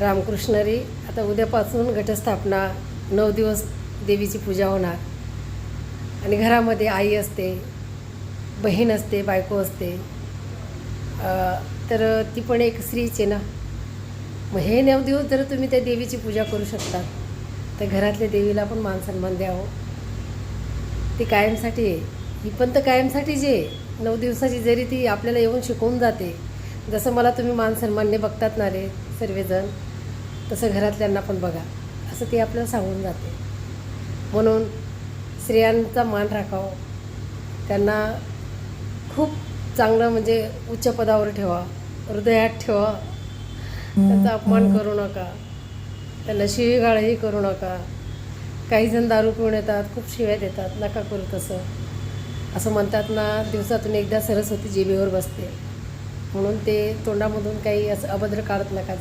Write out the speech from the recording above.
रामकृष्णरी आता उद्यापासून घटस्थापना, 9 दिवस देवीची पूजा होणार. आणि घरामध्ये आई असते, बहीण असते, बायको असते. तर ती पण एक स्त्रीच आहे ना. मग हे 9 दिवस जर तुम्ही त्या देवीची पूजा करू शकता तर घरातल्या देवीला पण मान सन्मान द्यावं. ती कायमसाठी आहे. ही पण तर कायमसाठीच आहे. 9 दिवसाची जरी ती आपल्याला येऊन शिकवून जाते. जसं मला तुम्ही मान सन्मानने बघतात ना रे सर्वजण, तसं घरातल्यांना पण बघा, असं ती आपल्याला सांगून जाते. म्हणून स्त्रियांचा मान राखावा, त्यांना खूप चांगलं म्हणजे उच्च पदावर ठेवा, हृदयात ठेवा. त्यांचा अपमान करू नका, त्यांना शिवीगाळही करू नका. काही जण दारू पिऊन येतात, खूप शिव्या देतात, नका करू तसं. असं म्हणतात ना, दिवसातून एकदा सरस्वती जिभेवर बसते, म्हणून ते तोंडामधून काही असं अभद्र काढत नका.